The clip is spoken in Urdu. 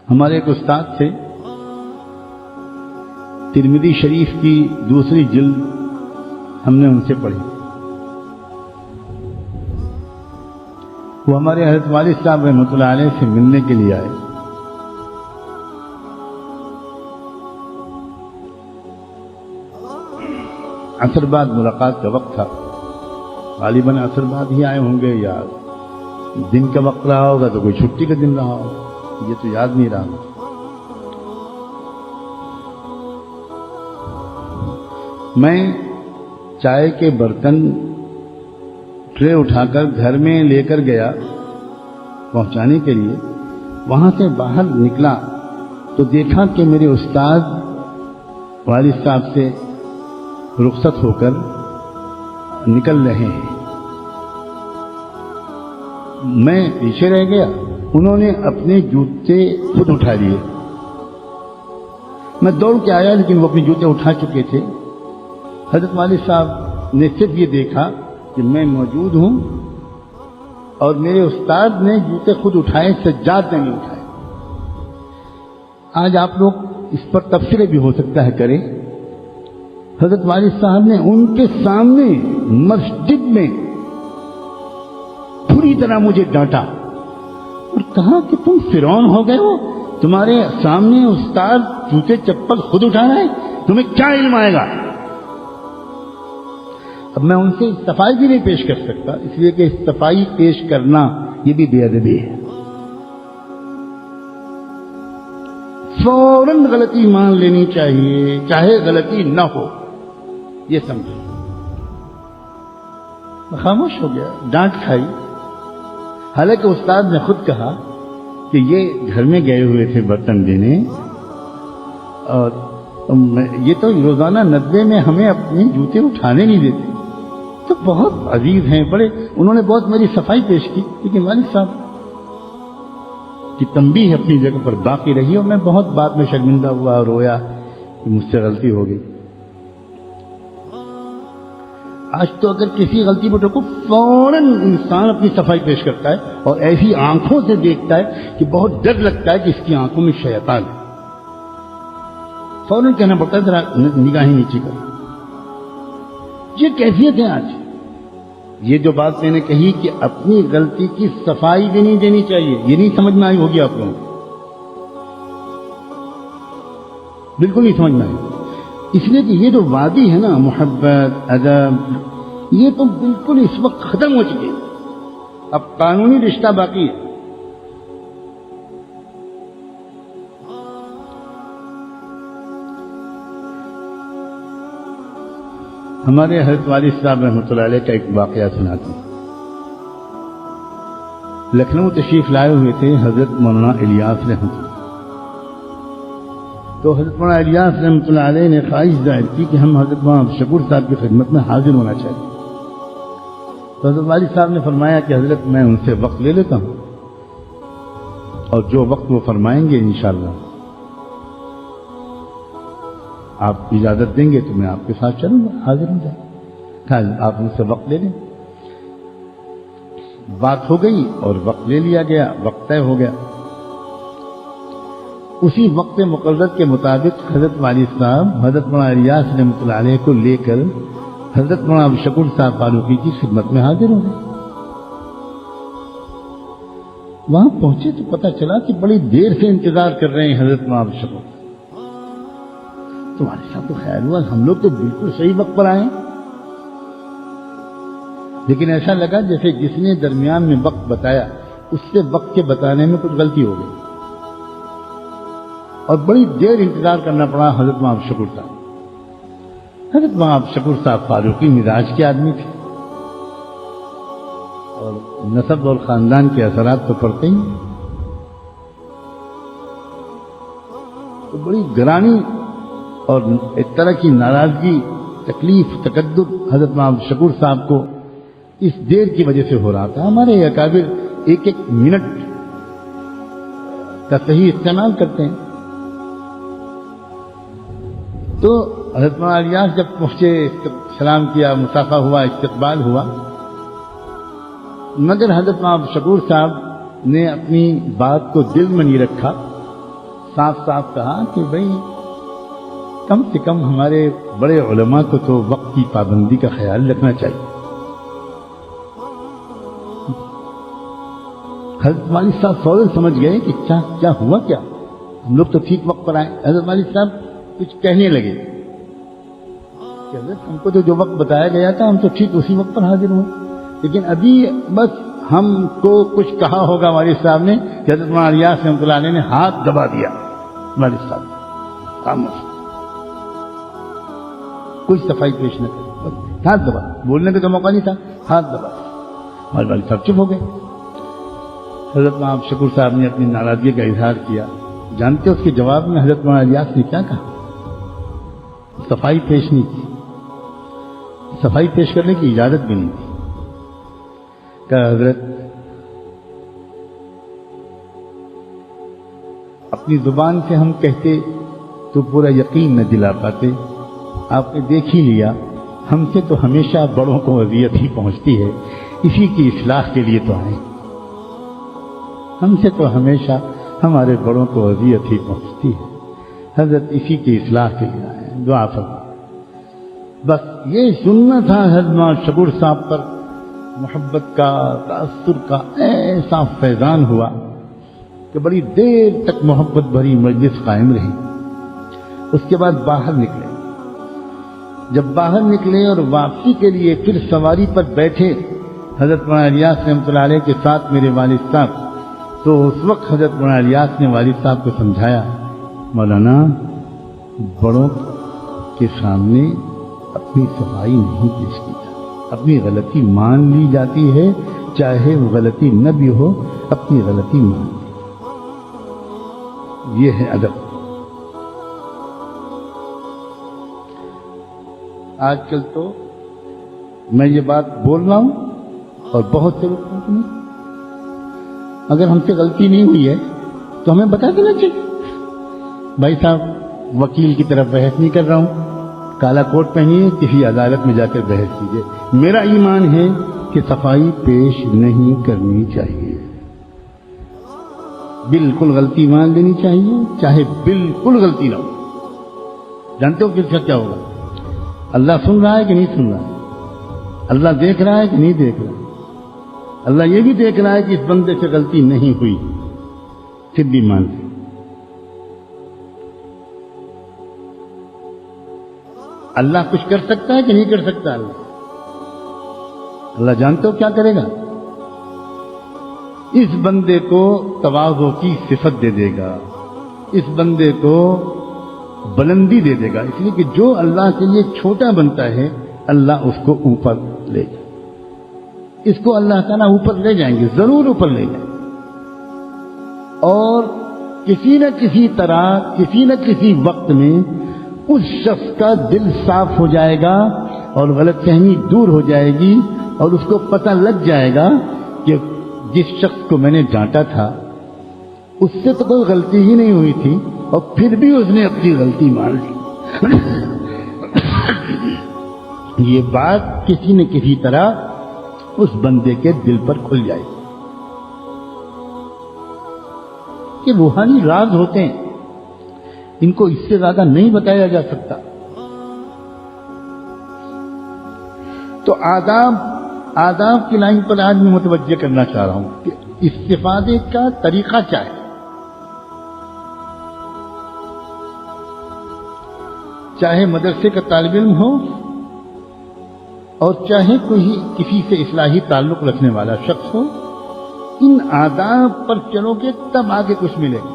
ہمارے ایک استاد تھے، ترمذی شریف کی دوسری جلد ہم نے ان سے پڑھی. وہ ہمارے حضرت والد صاحب رحمۃ اللہ علیہ سے ملنے کے لیے آئے. عصر بعد ملاقات کا وقت تھا، غالباً عصر بعد ہی آئے ہوں گے یا دن کا وقت رہا ہوگا تو کوئی چھٹی کا دن رہا ہوگا، یہ تو یاد نہیں رہا. میں چائے کے برتن ٹرے اٹھا کر گھر میں لے کر گیا پہنچانے کے لیے. وہاں سے باہر نکلا تو دیکھا کہ میرے استاد والد صاحب سے رخصت ہو کر نکل رہے ہیں. میں پیچھے رہ گیا. انہوں نے اپنے جوتے خود اٹھا لیے. میں دوڑ کے آیا لیکن وہ اپنے جوتے اٹھا چکے تھے. حضرت والد صاحب نے صرف یہ دیکھا کہ میں موجود ہوں اور میرے استاد نے جوتے خود اٹھائے، سجاد نے نہیں اٹھائے. آج آپ لوگ اس پر تبصرے بھی ہو سکتا ہے کریں. حضرت والد صاحب نے ان کے سامنے مسجد میں پوری طرح مجھے ڈانٹا اور کہا کہ تم فرعون ہو گئے ہو، تمہارے سامنے استاد جوتے چپل خود اٹھا رہا ہے، تمہیں کیا علم آئے گا. اب میں ان سے صفائی بھی نہیں پیش کر سکتا، اس لیے کہ صفائی پیش کرنا یہ بھی بے ادبی ہے. فوراً غلطی مان لینی چاہیے چاہے غلطی نہ ہو، یہ سمجھو. خاموش ہو گیا، ڈانٹ کھائی. حالانکہ استاد نے خود کہا کہ یہ گھر میں گئے ہوئے تھے برتن دینے اور یہ تو روزانہ ندوے میں ہمیں اپنے جوتے اٹھانے نہیں دیتے. تو بہت عزیز ہیں بڑے، انہوں نے بہت میری صفائی پیش کی، لیکن والد صاحب کی تنبیہ اپنی جگہ پر باقی رہی اور میں بہت بعد میں شرمندہ ہوا اور رویا کہ مجھ سے غلطی ہو گئی. آج تو اگر کسی غلطی پر ٹوکو فوراً انسان اپنی صفائی پیش کرتا ہے اور ایسی آنکھوں سے دیکھتا ہے کہ بہت ڈر لگتا ہے کہ اس کی آنکھوں میں شیطان ہے. فوراً کہنا پڑتا ہے ذرا نگاہیں نیچی کر. یہ کیفیت ہے آج. یہ جو بات میں نے کہی کہ اپنی غلطی کی صفائی بھی نہیں دینی چاہیے، یہ نہیں سمجھ میں آئی ہوگی آپ لوگوں کو، بالکل نہیں سمجھ میں آئی. اس لیے کہ یہ جو وادی ہے نا محبت ادب، یہ تو بالکل اس وقت ختم ہو چکی ہے. اب قانونی رشتہ باقی ہے. ہمارے حضرت والد صاحب رحمۃ اللہ علیہ کا ایک واقعہ سناتے ہیں. لکھنؤ تشریف لائے ہوئے تھے حضرت مولانا الیاس رحمۃ اللہ. تو حضرت مولانا الیاس رحمۃ اللہ علیہ نے خواہش ظاہر کی کہ ہم حضرت مولانا شکور صاحب کی خدمت میں حاضر ہونا چاہیے. تو حضرت والد صاحب نے فرمایا کہ حضرت میں ان سے وقت لے لیتا ہوں اور جو وقت وہ فرمائیں گے انشاءاللہ آپ اجازت دیں گے تو میں آپ کے ساتھ چلوں گا، حاضر ہو جائیں. آپ ان سے وقت لے لیں. بات ہو گئی اور وقت لے لیا گیا، وقت طے ہو گیا. اسی وقت مقرر کے مطابق حضرت والد صاحب حضرت مولانا الیاس رحمۃ اللہ علیہ کو لے کر حضرت مولانا شکور صاحب فاروقی کی خدمت میں حاضر ہو گئے. وہاں پہنچے تو پتہ چلا کہ بڑی دیر سے انتظار کر رہے ہیں حضرت مولانا شکور. تو والد صاحب کو خیال ہوا ہم لوگ تو بالکل صحیح وقت پر آئے ہیں، لیکن ایسا لگا جیسے جس نے درمیان میں وقت بتایا اس سے وقت کے بتانے میں کچھ غلطی ہو گئی اور بڑی دیر انتظار کرنا پڑا حضرت مولانا شکور صاحب. حضرت مولانا شکور صاحب فاروقی مزاج کے آدمی تھے اور نسب اور خاندان کے اثرات تو پڑتے ہی. تو بڑی گرانی اور ایک طرح کی ناراضگی، تکلیف، تکدر حضرت مولانا شکور صاحب کو اس دیر کی وجہ سے ہو رہا تھا. ہمارے اکابر ایک ایک منٹ کا صحیح استعمال کرتے ہیں. تو حضرت مولانا الیاس جب پہنچے، سلام کیا، مصافحہ ہوا، استقبال ہوا، مگر حضرت مولانا شکور صاحب نے اپنی بات کو دل میں نہیں رکھا صاف صاف کہا کہ بھئی کم سے کم ہمارے بڑے علماء کو تو وقت کی پابندی کا خیال رکھنا چاہیے. حضرت والد صاحب فوراً سمجھ گئے کہ کیا ہوا کیا، ہم لوگ تو ٹھیک وقت پر آئے. حضرت والد صاحب کچھ کہنے لگے کہ حضرت ہم کو تو جو وقت بتایا گیا تھا ہم تو ٹھیک اسی وقت پر حاضر ہوئے، لیکن ابھی بس ہم کو کچھ کہا ہوگا والد صاحب نے کہ حضرت مولانا الیاس رحمۃ اللہ علیہ نے ہاتھ دبا دیا. والد صاحب خاموش، کوئی صفائی پیش نہ کرے، ہاتھ دبا، بولنے کا تو موقع نہیں تھا، ہاتھ دبا. والد صاحب چپ ہو گئے. حضرت مولانا شکور صاحب نے اپنی ناراضگی کا اظہار کیا. جانتے اس کے جواب میں حضرت مولانا الیاس نے کیا کہا؟ صفائی پیش نہیں کی، صفائی پیش کرنے کی اجازت بھی نہیں تھی. کہ حضرت اپنی زبان سے ہم کہتے تو پورا یقین نہ دلا پاتے، آپ نے دیکھ ہی لیا ہم سے تو ہمیشہ بڑوں کو اذیت ہی پہنچتی ہے، اسی کی اصلاح کے لیے تو آئے. ہم سے تو ہمیشہ ہمارے بڑوں کو اذیت ہی پہنچتی ہے، حضرت اسی کی اصلاح کے لیے آئے، دعا فرمائیں. بس یہ سننا تھا. حضرت شکور صاحب پر محبت کا، تأثر کا ایسا فیضان ہوا کہ بڑی دیر تک محبت بھری مجلس قائم رہی. اس کے بعد باہر نکلے. جب باہر نکلے اور واپسی کے لیے پھر سواری پر بیٹھے حضرت مولانا الیاس رحمۃ اللہ علیہ کے ساتھ میرے والد صاحب، تو اس وقت حضرت مولانا الیاس نے والد صاحب کو سمجھایا، مولانا بڑوں کے سامنے اپنی صفائی نہیں پیش کی جاتی، اپنی غلطی مان لی جاتی ہے، چاہے وہ غلطی نہ بھی ہو، اپنی غلطی مان لی. یہ ہے ادب. آج کل تو میں یہ بات بول رہا ہوں اور بہت سے لوگ کہتے ہیں اگر ہم سے غلطی نہیں ہوئی ہے تو ہمیں بتا دینا چاہیے. بھائی صاحب وکیل کی طرف بحث نہیں کر رہا ہوں، کالا کوٹ پہنیے، کسی عدالت میں جا کر بحث کیجیے. میرا ایمان ہے کہ صفائی پیش نہیں کرنی چاہیے، بالکل غلطی مان لینی چاہیے، چاہے بالکل غلطی نہ ہو. جانتے ہو پھر کیا ہوگا؟ اللہ سن رہا ہے کہ نہیں سن رہا ہے؟ اللہ دیکھ رہا ہے کہ نہیں دیکھ رہا ہے؟ اللہ یہ بھی دیکھ رہا ہے کہ اس بندے سے غلطی نہیں ہوئی، پھر بھی مان لے. اللہ کچھ کر سکتا ہے کہ نہیں کر سکتا؟ اللہ جانتے ہو کیا کرے گا؟ اس بندے کو تواضع کی صفت دے دے گا، اس بندے کو بلندی دے دے گا، اس لیے کہ جو اللہ کے لیے چھوٹا بنتا ہے اللہ اس کو اوپر لے جائے. اس کو اللہ تعالیٰ اوپر لے جائیں گے، ضرور اوپر لے جائیں گے. اور کسی نہ کسی طرح، کسی نہ کسی وقت میں اس شخص کا دل صاف ہو جائے گا اور غلط فہمی دور ہو جائے گی، اور اس کو پتہ لگ جائے گا کہ جس شخص کو میں نے ڈانٹا تھا اس سے تو کوئی غلطی ہی نہیں ہوئی تھی، اور پھر بھی اس نے اپنی غلطی مان لی. یہ بات کسی نہ کسی طرح اس بندے کے دل پر کھل جائے گی. کہ روحانی راز ہوتے ہیں، ان کو اس سے زیادہ نہیں بتایا جا سکتا. تو آداب کی لائن پر آج میں متوجہ کرنا چاہ رہا ہوں کہ استفادے کا طریقہ کیا ہے. چاہے مدرسے کا طالب علم ہو اور چاہے کوئی کسی سے اصلاحی تعلق رکھنے والا شخص ہو، ان آداب پر چلو گے تب آگے کچھ ملے گا.